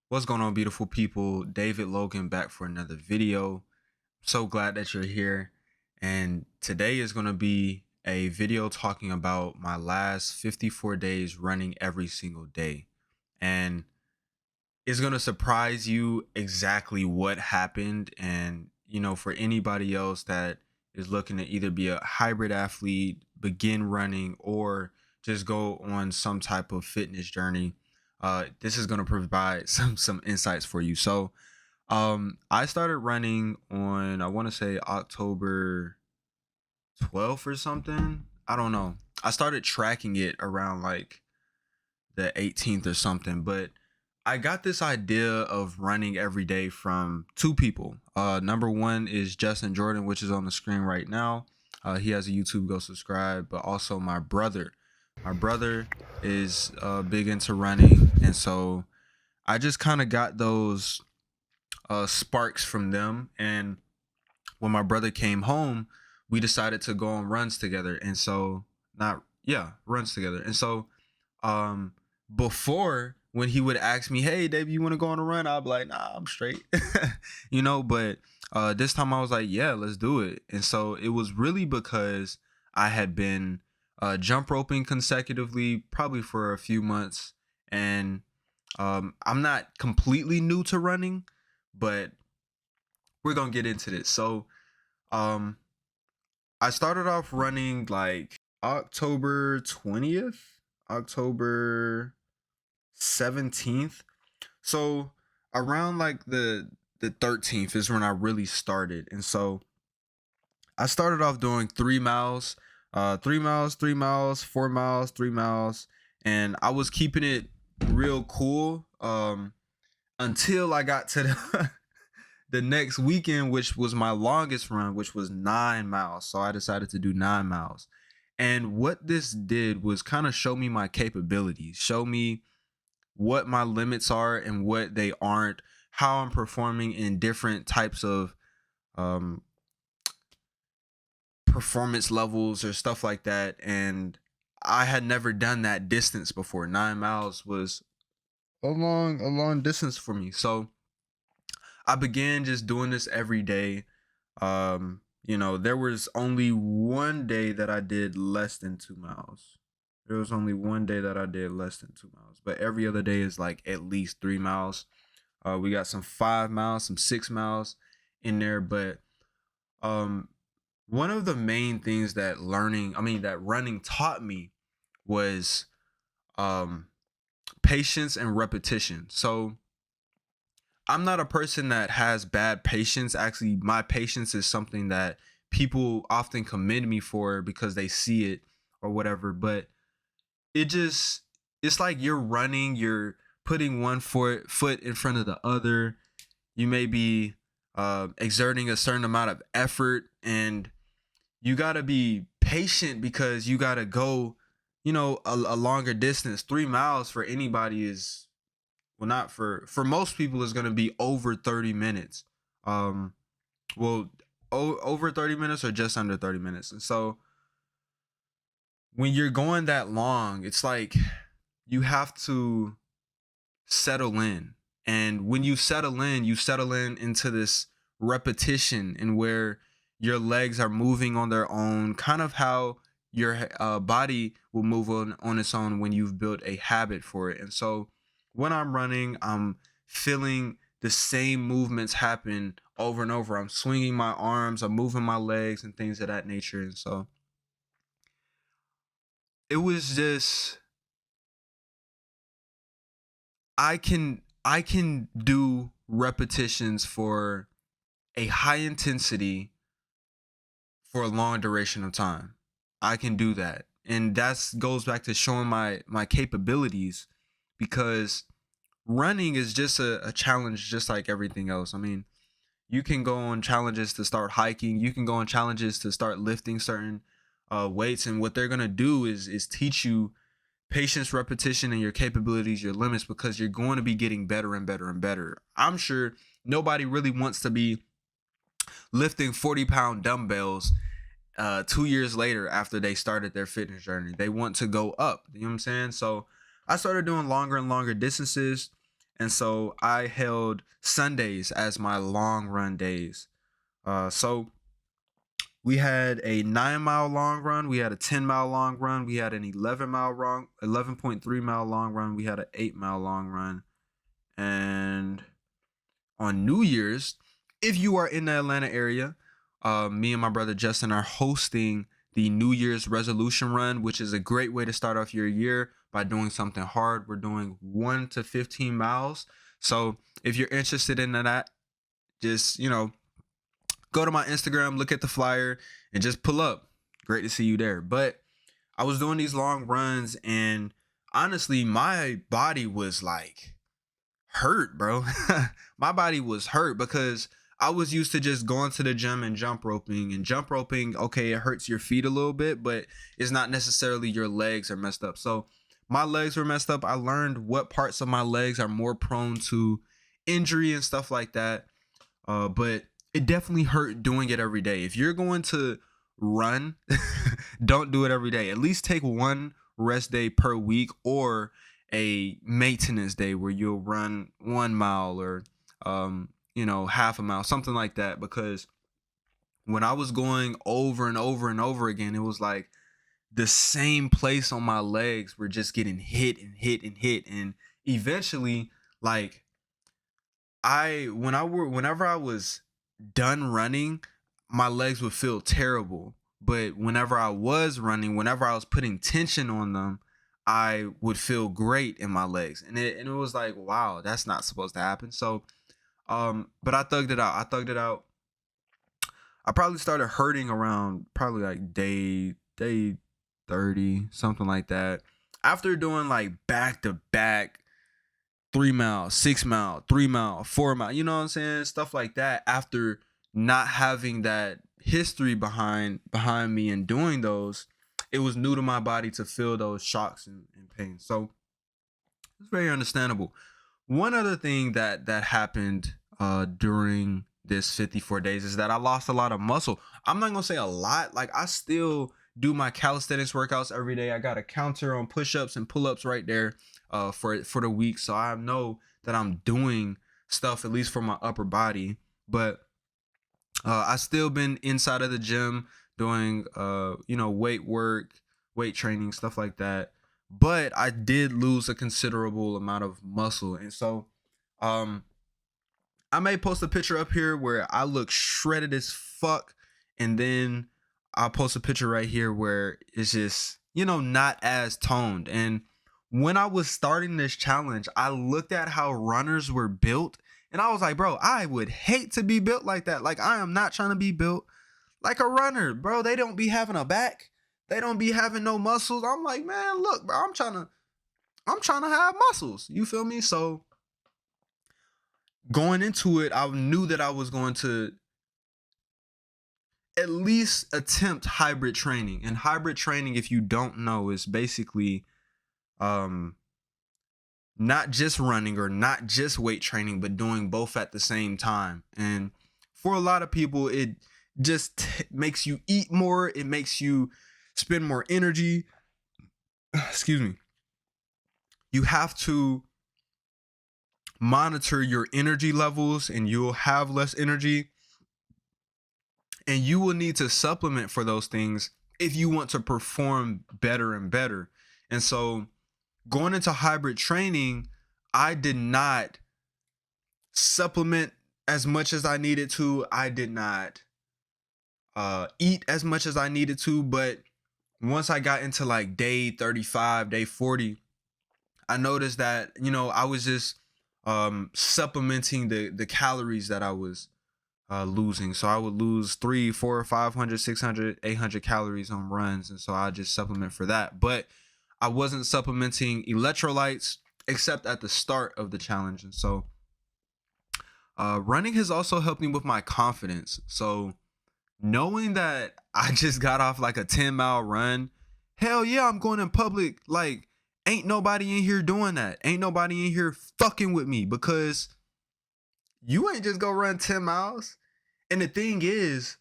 What's going on, beautiful people? David Logan back for another video. So glad that you're here. And today is going to be a video talking about my last 54 days running every single day. And it's going to surprise you exactly what happened. And, for anybody else that is looking to either be a hybrid athlete, begin running, or just go on some type of fitness journey, this is going to provide some insights for you. So, I started running on, I want to say, October 12th or something. I don't know. I started tracking it around like the 18th or something, but I got this idea of running every day from two people. Number one is Justin Jordan, which is on the screen right now. He has a YouTube, go subscribe. But also my brother. My brother is big into running, and so I just kind of got those sparks from them. And when my brother came home, we decided to go on runs together. And so, not yeah, runs together. And so, um, before when he would ask me, "Hey, Dave, you want to go on a run?" I'd be like, "Nah, I'm straight," But this time I was like, "Yeah, let's do it." And so it was really because I had been jump roping consecutively, probably for a few months, and I'm not completely new to running, but we're gonna get into this. So, um, I started off running like October 20th, October 17th. So around like the 13th is when I really started. And so I started off doing 3 miles, 3 miles, 3 miles, 4 miles, 3 miles, and I was keeping it real cool until I got to the next weekend, which was my longest run, which was 9 miles. So I decided to do 9 miles. And what this did was kind of show me my capabilities, show me what my limits are and what they aren't, how I'm performing in different types of um, performance levels or stuff like that. And I had never done that distance before. 9 miles was a long distance for me. So I began just doing this every day. There was only one day that I did less than 2 miles. There was only one day that I did less than 2 miles, but every other day is like at least 3 miles. We got some 5 miles, some 6 miles in there, but um, one of the main things that that running taught me was um, patience and repetition. So I'm not a person that has bad patience. Actually, my patience is something that people often commend me for because they see it or whatever. But it just it's like you're running, you're putting one foot in front of the other. You may be exerting a certain amount of effort, and you gotta be patient because you gotta go, a longer distance. 3 miles for anybody is, well, not for most people, is gonna be over 30 minutes. Um, well, over 30 minutes or just under 30 minutes. And so when you're going that long, it's like you have to settle in. And when you settle in into this repetition and where your legs are moving on their own, kind of how your body will move on its own when you've built a habit for it. And so when I'm running, I'm feeling the same movements happen over and over. I'm swinging my arms, I'm moving my legs and things of that nature. And so it was just I can do repetitions for a high intensity for a long duration of time. I can do that. And that's goes back to showing my capabilities, because running is just a challenge just like everything else. I mean, you can go on challenges to start hiking, you can go on challenges to start lifting certain weights, and what they're gonna do is teach you patience, repetition, and your capabilities, your limits, because you're going to be getting better and better and better. I'm sure nobody really wants to be lifting 40-pound dumbbells 2 years later after they started their fitness journey. They want to go up. You know what I'm saying? So I started doing longer and longer distances. And so I held Sundays as my long run days. So we had a 9 mile long run, we had a 10 mile long run, we had an 11 mile long, 11.3 mile long run, we had an 8 mile long run. And on New Year's, if you are in the Atlanta area, me and my brother Justin are hosting the New Year's resolution run, which is a great way to start off your year by doing something hard. We're doing 1 to 15 miles. So if you're interested in that, just, go to my Instagram, look at the flyer, and just pull up. Great to see you there. But I was doing these long runs, and honestly, my body was like hurt, bro. My body was hurt because I was used to just going to the gym and jump roping. And jump roping, okay, it hurts your feet a little bit, but it's not necessarily your legs are messed up. So my legs were messed up. I learned what parts of my legs are more prone to injury and stuff like that. But it definitely hurt doing it every day. If you're going to run, don't do it every day. At least take one rest day per week, or a maintenance day where you'll run 1 mile or half a mile, something like that. Because when I was going over and over and over again, it was like the same place on my legs were just getting hit and hit and hit. And eventually, like, whenever I was done running, my legs would feel terrible. But whenever I was running, whenever I was putting tension on them, I would feel great in my legs. And it was like, wow, that's not supposed to happen. So but I thugged it out. I probably started hurting around probably like day 30, something like that. After doing like back to back 3 mile, 6 mile, 3 mile, 4 mile, you know what I'm saying? Stuff like that. After not having that history behind me and doing those, it was new to my body to feel those shocks and pain. So it's very understandable. One other thing that happened during this 54 days is that I lost a lot of muscle. I'm not gonna say a lot. Like, I still do my calisthenics workouts every day. I got a counter on push-ups and pull-ups right there for the week, so I know that I'm doing stuff at least for my upper body. But I still been inside of the gym doing weight work, weight training, stuff like that. But I did lose a considerable amount of muscle. And so I may post a picture up here where I look shredded as fuck, and then I'll post a picture right here where it's just, not as toned. And when I was starting this challenge, I looked at how runners were built, and I was like, bro, I would hate to be built like that. Like, I am not trying to be built like a runner, bro. They don't be having a back. They don't be having no muscles. I'm like, man, look, bro, I'm trying to have muscles. You feel me? So going into it, I knew that I was going to at least attempt hybrid training. And hybrid training, if you don't know, is basically not just running or not just weight training, but doing both at the same time. And for a lot of people, it just makes you eat more. It makes you spend more energy. Excuse me. You have to monitor your energy levels, and you'll have less energy, and you will need to supplement for those things if you want to perform better and better. And so going into hybrid training, I did not supplement as much as I needed to. I did not eat as much as I needed to. But once I got into like day 35, day 40, I noticed that, I was just supplementing the calories that I was losing. So I would lose 300, 400, 500, 600, 800 calories on runs. And so I just supplement for that. But I wasn't supplementing electrolytes except at the start of the challenge. And so running has also helped me with my confidence. So knowing that I just got off like a 10-mile run, hell yeah, I'm going in public. Like, ain't nobody in here doing that. Ain't nobody in here fucking with me, because you ain't just go run 10 miles. And the thing is,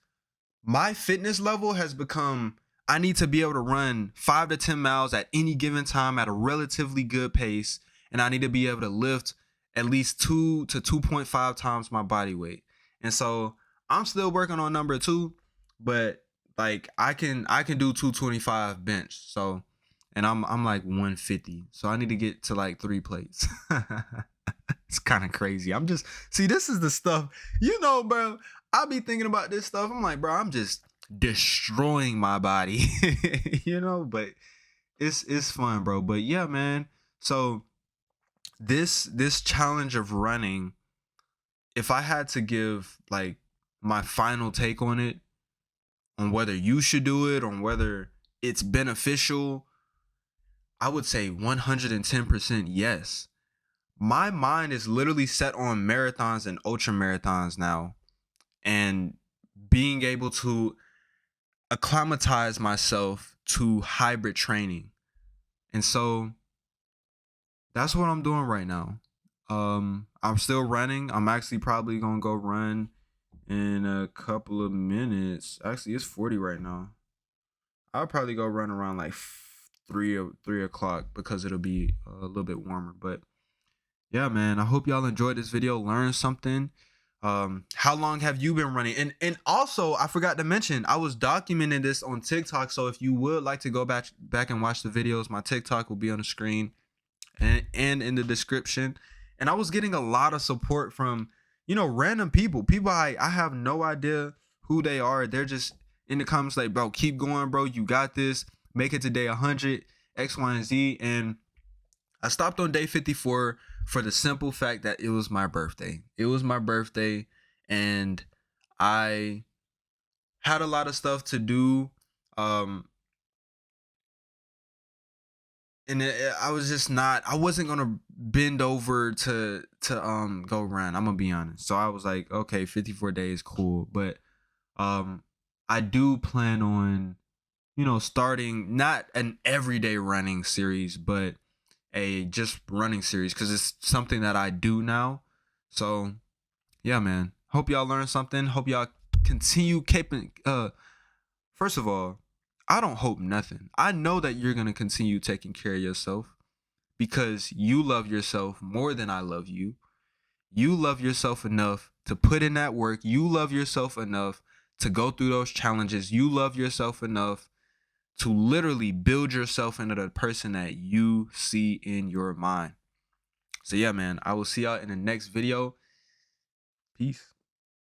my fitness level has become, I need to be able to run 5 to 10 miles at any given time at a relatively good pace. And I need to be able to lift at least 2 to 2.5 times my body weight. And so I'm still working on number 2, but like I can do 225 bench. So and I'm like 150. So I need to get to like 3 plates. It's kind of crazy. I'm just see this is the stuff, bro. I be thinking about this stuff. I'm like, bro, I'm just destroying my body. But it's fun, bro. But yeah, man. So this challenge of running, if I had to give like my final take on it, on whether you should do it, on whether it's beneficial, I would say 110% yes. My mind is literally set on marathons and ultra marathons now, and being able to acclimatize myself to hybrid training. And so that's what I'm doing right now. I'm still running. I'm actually probably gonna go run in a couple of minutes. Actually, it's 40 right now. I'll probably go run around like 3 o'clock because it'll be a little bit warmer. But yeah, man, I hope y'all enjoyed this video, learned something. How long have you been running? And also, I forgot to mention, I was documenting this on TikTok. So if you would like to go back and watch the videos, my TikTok will be on the screen and in the description. And I was getting a lot of support from, random people I have no idea who they are. They're just in the comments like, bro, keep going, bro. You got this. Make it to day 100, X, Y, and Z. And I stopped on day 54 for the simple fact that it was my birthday. It was my birthday, and I had a lot of stuff to do. And I was just not. I wasn't gonna bend over to go run. I'm gonna be honest. So I was like, okay, 54 days, cool. But I do plan on, starting not an everyday running series, but a just running series, because it's something that I do now. So yeah, man. Hope y'all learned something. Hope y'all continue keeping. First of all, I don't hope nothing. I know that you're gonna continue taking care of yourself because you love yourself more than I love you. You love yourself enough to put in that work. You love yourself enough to go through those challenges. You love yourself enough to literally build yourself into the person that you see in your mind. So yeah, man, I will see y'all in the next video. Peace.